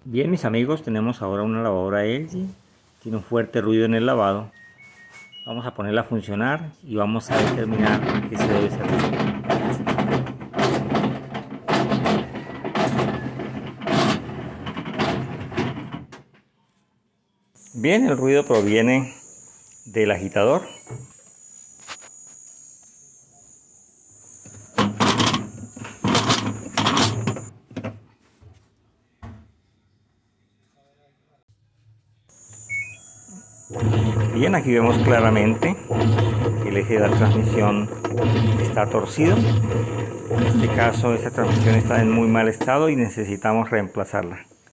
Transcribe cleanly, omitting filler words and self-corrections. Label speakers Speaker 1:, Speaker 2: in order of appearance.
Speaker 1: Bien, mis amigos, tenemos ahora una lavadora LG. Tiene un fuerte ruido en el lavado. Vamos a ponerla a funcionar y vamos a determinar qué se debe hacer. Bien, el ruido proviene del agitador. Bien, aquí vemos claramente que el eje de la transmisión está torcido. En este caso, esta transmisión está en muy mal estado y necesitamos reemplazarla.